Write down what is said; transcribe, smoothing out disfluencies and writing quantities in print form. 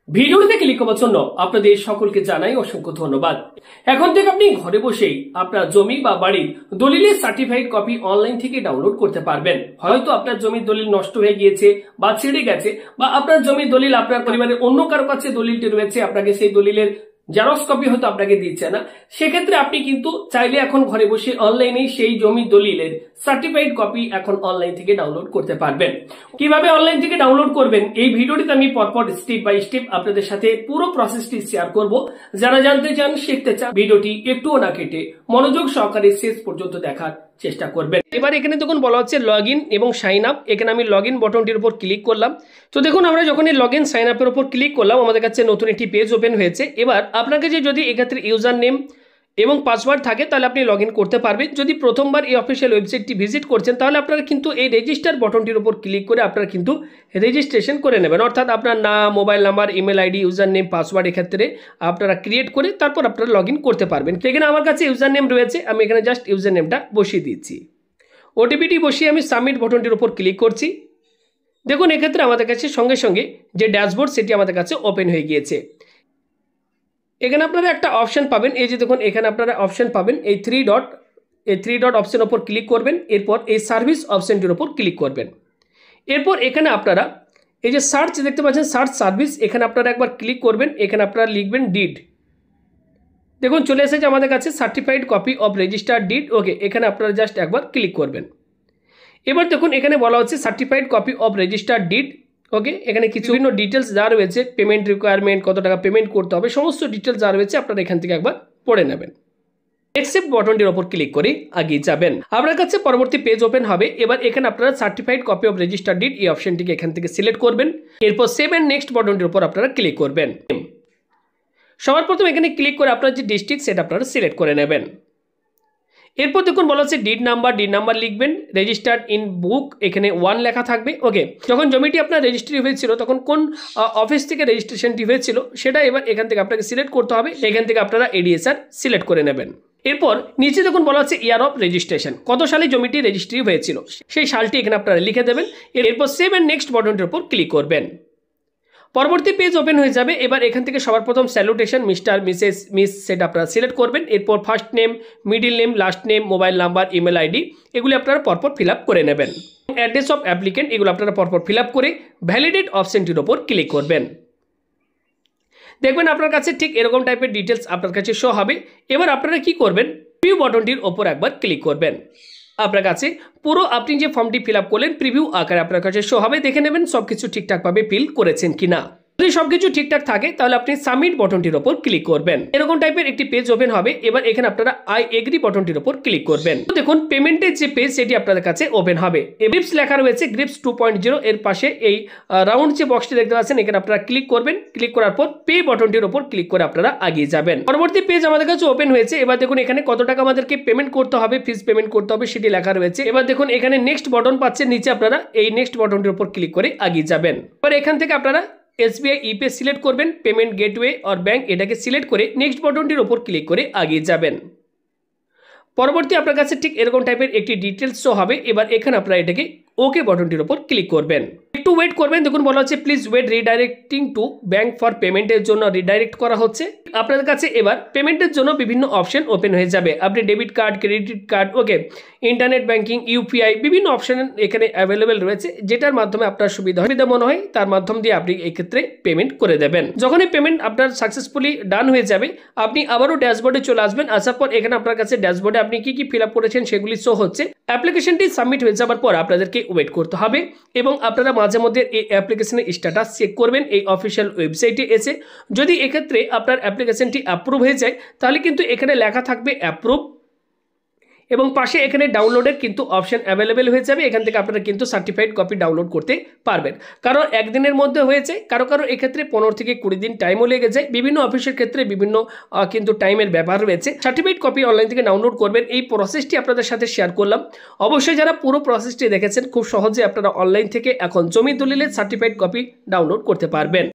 ভিডিওতে ক্লিক করার জন্য আপনাদের সকলকে জানাই অসংখ্য ধন্যবাদ। এখন থেকে আপনি ঘরে বসেই আপনার জমি বা বাড়ির দলিলের সার্টিফাইড কপি অনলাইন থেকে ডাউনলোড করতে পারবেন। হয়তো আপনার জমির দলিল নষ্ট হয়ে গিয়েছে বা ছেড়ে গেছে, বা আপনার জমির দলিল আপনার পরিবারের অন্য কারো কাছে দলিলটি রয়েছে, আপনাকে সেই দলিলের জেরক্স কপি হয়তো আপনাকে দিচ্ছে না। সেক্ষেত্রে আপনি কিন্তু চাইলে এখন ঘরে বসে অনলাইনে সেই জমি দলিলের সার্টিফাইড কপি এখন অনলাইন থেকে ডাউনলোড করতে পারবেন। কিভাবে অনলাইন থেকে ডাউনলোড করবেন এই ভিডিওটিতে আমি পরপর স্টেপ বাই স্টেপ আপনাদের সাথে পুরো প্রসেসটি শেয়ার করব। যারা জানতে চান, শিখতে চান, ভিডিওটি একটুও না কেটে মনোযোগ সহকারে শেষ পর্যন্ত দেখার চেষ্টা করবেন। এবার এখানে দেখুন বলা হচ্ছে লগ ইন এবং সাইন আপ। এখানে আমি লগ ইন বটনটির উপর ক্লিক করলাম। তো দেখুন আমরা যখন এই লগ ইন সাইন আপের উপর ক্লিক করলাম, আমাদের কাছে নতুন একটি পেজ ওপেন হয়েছে। এবার আপনার কাছে যদি এক্ষেত্রে ইউজার নেম এবং পাসওয়ার্ড থাকে তাহলে আপনি লগ ইন করতে পারবেন। যদি প্রথমবার এই অফিসিয়াল ওয়েবসাইটটি ভিজিট করছেন তাহলে আপনারা কিন্তু এই রেজিস্টার বটনটির উপর ক্লিক করে আপনারা কিন্তু রেজিস্ট্রেশন করে নেবেন। অর্থাৎ আপনার নাম, mobile number, email ID, user name, password এক্ষেত্রে আপনারা ক্রিয়েট করে তারপর আপনারা লগ ইন করতে পারবেন। এখানে আমার কাছে ইউজার নেম রয়েছে, আমি এখানে জাস্ট ইউজার নেমটা বসিয়ে দিচ্ছি। ওটিপিটি বসিয়ে আমি সাবমিট বটনটির উপর ক্লিক করছি। দেখুন এক্ষেত্রে আমাদের কাছে সঙ্গে সঙ্গে যে ড্যাশবোর্ড সেটি আমাদের কাছে ওপেন হয়ে গিয়েছে। এখানে আপনারা একটা অপশন পাবেন, এই যে দেখুন এখানে আপনারা অপশন পাবেন এই থ্রি ডট অপশন ওপর ক্লিক করবেন। এরপর এই সার্ভিস অপশনটির ওপর ক্লিক করবেন। এরপর এখানে আপনারা এই যে সার্চ দেখতে পাচ্ছেন, সার্চ সার্ভিস, এখানে আপনারা একবার ক্লিক করবেন। এখানে আপনারা লিখবেন ডিড। দেখুন চলে এসেছে আমাদের কাছে certified copy of registered deed. Okay, এখানে আপনারা জাস্ট একবার ক্লিক করবেন। এবার দেখুন এখানে বলা হচ্ছে certified copy of registered deed. Okay, এখানে কিছু বিভিন্ন ডিটেলস যা রয়েছে, পেমেন্ট রিকোয়ারমেন্ট, কত টাকা পেমেন্ট করতে হবে, সমস্ত ডিটেলস যা রয়েছে আপনারা এখান থেকে একবার পড়ে নেবেন। অ্যাকসেপ্ট বটনটির ওপর ক্লিক করে এগিয়ে যাবেন। আপনার কাছে পরবর্তী পেজ ওপেন হবে। এবার এখানে আপনারা certified copy of registered did এই অপশনটিকে এখান থেকে সিলেক্ট করবেন। এরপর সেভ এন্ড নেক্সট বটনটির উপর আপনারা ক্লিক করবেন। সবার প্রথম এখানে ক্লিক করে আপনার যে ডিস্ট্রিক্ট সেটা আপনারা সিলেক্ট করে নেবেন। এরপর দেখুন বলা হচ্ছে ডিড নাম্বার লিখবেন। রেজিস্টার্ড ইন বুক এখানে 1 লেখা থাকবে। ওকে, যখন জমিটি আপনার রেজিস্ট্রি হয়েছিল তখন কোন অফিস থেকে রেজিস্ট্রেশনটি হয়েছিল সেটা এবার এখান থেকে আপনাকে সিলেক্ট করতে হবে। এখান থেকে আপনারা এডিএসআর সিলেক্ট করে নেবেন। এরপর নিচে দেখুন বলা হচ্ছে ইয়ার অফ রেজিস্ট্রেশন, কত সালে জমিটি রেজিস্ট্রি হয়েছিল সেই সালটি এখানে আপনারা লিখে দেবেন। এরপর সেভ এন্ড নেক্সট বটনটির উপর ক্লিক করবেন। পরবর্তী পেজ ওপেন হয়ে যাবে। এবার এখান থেকে সবার প্রথম স্যালুটেশন মিস্টার, মিসেস, মিস সেটা আপনারা সিলেক্ট করবেন। এরপর first name, middle name, last name, mobile number, email ID এগুলি আপনারা পরপর ফিল আপ করে নেবেন। অ্যাড্রেস অফ অ্যাপ্লিকেন্ট এগুলো আপনারা পরপর ফিল আপ করে ভ্যালিডেট অপশনটির ওপর ক্লিক করবেন। দেখবেন আপনার কাছে ঠিক এরকম টাইপের ডিটেলস আপনার কাছে শো হবে। এবার আপনারা কি করবেন, প্রিভিউ বটনটির ওপর একবার ক্লিক করবেন। আপনার কাছে পুরো আপনি যে ফর্মটি ফিল আপ করলেন প্রিভিউ আকারে আপনার কাছে শো হবে। দেখে নেবেন সবকিছু ঠিকঠাকভাবে ফিল করেছেন কিনা। যদি সবকিছু ঠিকঠাক থাকে তাহলে আপনি সাবমিট বটনটির ওপর ক্লিক করবেন। এরকম টাইপের একটি পেজ ওপেন হবে। এবার এখানে আপনারা আই এগ্রি বটনটির ওপর ক্লিক করবেন। দেখুন পেমেন্টের যে পেজ সেটি আপনাদের কাছে ওপেন হবে। গ্রিপস লেখা রয়েছে, গ্রিপস 2.0 এর পাশে এই রাউন্ড যে বক্সটি দেখতে পাচ্ছেন এখানে আপনারা ক্লিক করবেন। ক্লিক করার পর পে বটনটির ওপর ক্লিক করে আপনারা এগিয়ে যাবেন। পরবর্তী পেজ আমাদের কাছে ওপেন হয়েছে। এবার দেখুন এখানে কত টাকা আমাদেরকে পেমেন্ট করতে হবে, ফিস পেমেন্ট করতে হবে সেটি লেখা রয়েছে। এবার দেখুন এখানে নেক্সট বটন পাচ্ছেন নিচে, আপনারা এই নেক্সট বটনটির উপর ক্লিক করে এগিয়ে যাবেন। এবার এখান থেকে আপনারা এসবিআই ইপে সিলেক্ট করবেন, পেমেন্ট গেটওয়ে আর ব্যাংক এটাকে সিলেক্ট করে নেক্সট বটনটির ওপর ক্লিক করে এগিয়ে যাবেন। পরবর্তী আপনার কাছে ঠিক এরকম টাইপের একটি ডিটেলস শো হবে। এবার এখানে আপনারা এটাকে ওকে বটনটির ওপর ক্লিক করবেন। একটু ওয়েট করবেন। দেখুন বলা হচ্ছে please wait redirecting to bank for পেমেন্টের জন্য রিডাইরেক্ট করা হচ্ছে। আপনাদের কাছে এবার পেমেন্টের জন্য বিভিন্ন অপশন ওপেন হয়ে যাবে। আপনি ডেবিট কার্ড, ক্রেডিট কার্ড, ওকে, ইন্টারনেট ব্যাংকিং, ইউপিআই বিভিন্ন অপশন এখানে অ্যাভেলেবেল রয়েছে। যেটার মাধ্যমে আপনার সুবিধা মনে হয় তার মাধ্যম দিয়ে আপনি এক্ষেত্রে পেমেন্ট করে দেবেন। যখনই পেমেন্ট আপনার সাকসেসফুলি ডান হয়ে যাবে আপনি আবারও ড্যাশবোর্ডে চলে আসবেন। আসার পর এখানে আপনার কাছে ড্যাশবোর্ডে আপনি কি ফিল আপ করেছেন সেগুলি শো হচ্ছে। অ্যাপ্লিকেশনটি সাবমিট হয়ে যাবার পর আপনাদেরকে ওয়েট করতে হবে এবং আপনারা মাঝে মধ্যে এই অ্যাপ্লিকেশনের স্ট্যাটাস চেক করবেন এই অফিসিয়াল ওয়েবসাইটে এসে। যদি এক্ষেত্রে আপনার অ্যাপ্লিকেশনটি অ্যাপ্রুভ হয়ে যায় তাহলে কিন্তু এখানে লেখা থাকবে অ্যাপ্রুভ এবং পাশে এখানে ডাউনলোডের কিন্তু অপশন অ্যাভেলেবেল হয়ে যাবে। এখান থেকে আপনারা কিন্তু সার্টিফাইড কপি ডাউনলোড করতে পারবেন। কারণ একদিনের মধ্যে হয়েছে, কারো এক্ষেত্রে 15 থেকে 20 দিন টাইমও লেগে যায়। বিভিন্ন অফিসের ক্ষেত্রে বিভিন্ন কিন্তু টাইমের ব্যাপার রয়েছে। সার্টিফাইড কপি অনলাইন থেকে ডাউনলোড করবেন, এই প্রসেসটি আপনাদের সাথে শেয়ার করলাম। অবশ্যই যারা পুরো প্রসেসটি দেখেছেন খুব সহজে আপনারা অনলাইন থেকে এখন জমি দলিলের সার্টিফাইড কপি ডাউনলোড করতে পারবেন।